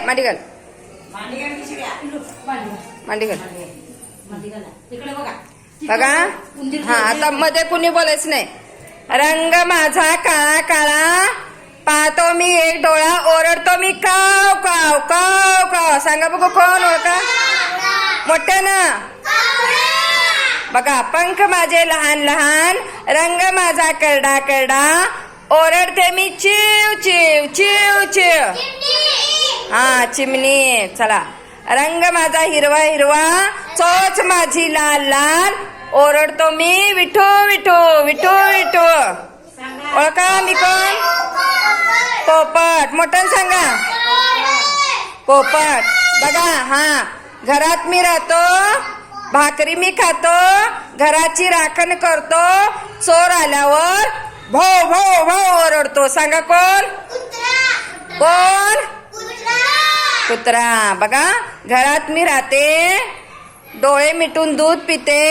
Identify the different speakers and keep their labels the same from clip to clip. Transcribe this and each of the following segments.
Speaker 1: मांडी घाल. मांडी घाल. बघा हा आता मध्ये कुणी बोलायचं नाही. रंग माझा काळा काळा पाहतो मी एक डोळा ओरडतो मी काव काव काव काव. सांगा बघू कोण ओळखा मोठ्या ना. बघा पंख माझे लहान लहान रंग माझा करडा करडा ओरडते मी चिव चिव चिव चिव. हा चिमणी. चला रंग माझा हिरवा हिरवा चोच माझी लाल लाल ओरडतो मी विठू विठू विठू विठू. ओळखा मी कोण पोपट. मोठं सांगा पोपट. बघा हा घरात मी राहतो भाकरी मी खातो घराची राखण करतो चोर आल्यावर भो भो भो ओरडतो. सांगा कोण कोण कुत्रा. बघा घरात मी राहते डोळे मिटून दूध पिते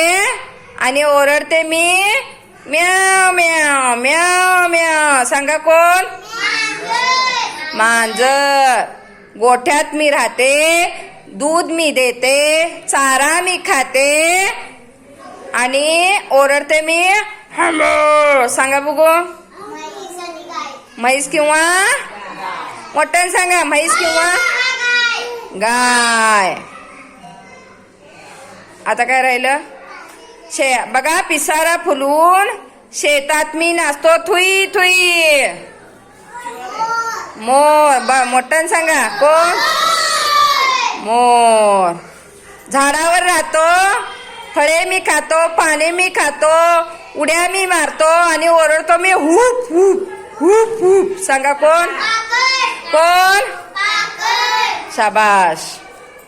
Speaker 1: आणि ओरडते मी म्याव म्याव म्याव म्याव. सांगा कोण मांजर. गोठ्यात मी राहते दूध मी देते चारा मी खाते आणि ओरडते मी हॅलो. सांगा बघू म्हैस किंवा मोठ्यानं सांगा म्हैस किंवा गाय. आता काय राहिलं बघा पिसारा फुलून शेतात मी नाचतो थुई थुई. मोर. मोठ्यानं सांगा कोण मोर. झाडावर राहतो फळे मी खातो पाने मी खातो उड्या मी मारतो आणि ओरडतो मी हुप हुप हुप हुप. सांगा कोण कोण शाबाश.